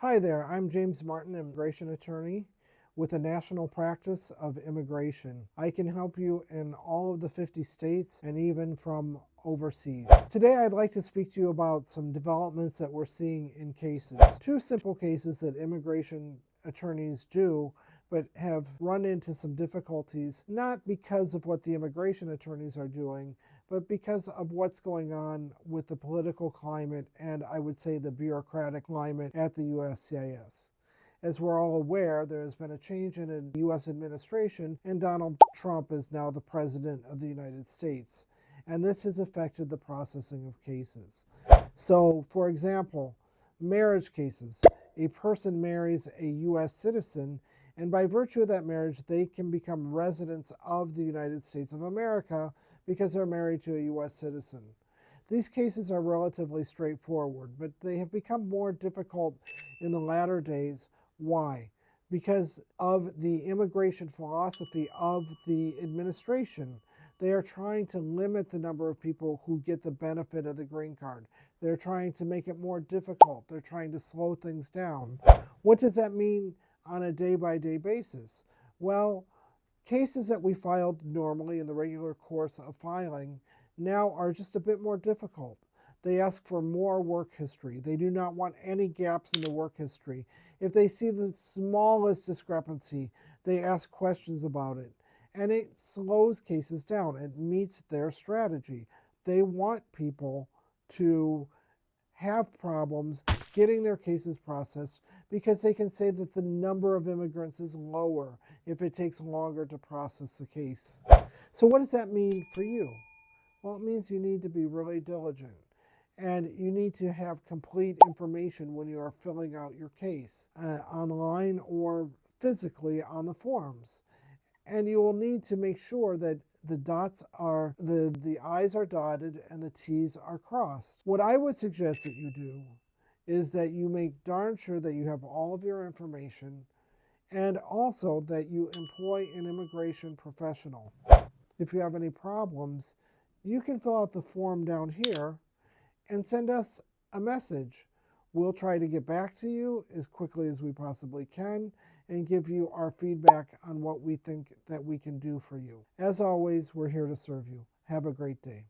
Hi there, I'm James Martin, immigration attorney with the National Practice of Immigration. I can help you in all of the 50 states and even from overseas. Today I'd like to speak to you about some developments that we're seeing in cases. Two simple cases that immigration attorneys do but have run into some difficulties, not because of what the immigration attorneys are doing, but because of what's going on with the political climate and I would say the bureaucratic climate at the USCIS. As we're all aware, there has been a change in the U.S. administration, and Donald Trump is now the President of the United States. And this has affected the processing of cases. So, for example, marriage cases. A person marries a U.S. citizen, and by virtue of that marriage, they can become residents of the United States of America because they're married to a U.S. citizen. These cases are relatively straightforward, but they have become more difficult in the latter days. Why? Because of the immigration philosophy of the administration. They are trying to limit the number of people who get the benefit of the green card. They're trying to make it more difficult. They're trying to slow things down. What does that mean on a day-by-day basis? Well, cases that we filed normally in the regular course of filing now are just a bit more difficult. They ask for more work history. They do not want any gaps in the work history. If they see the smallest discrepancy, they ask questions about it. And it slows cases down. It meets their strategy. They want people to have problems getting their cases processed because they can say that the number of immigrants is lower if it takes longer to process the case. So what does that mean for you? Well, it means you need to be really diligent and you need to have complete information when you are filling out your case online or physically on the forms. And you will need to make sure that the I's are dotted and the T's are crossed. What I would suggest that you do is that you make darn sure that you have all of your information and also that you employ an immigration professional. If you have any problems, you can fill out the form down here and send us a message. We'll try to get back to you as quickly as we possibly can and give you our feedback on what we think that we can do for you. As always, we're here to serve you. Have a great day.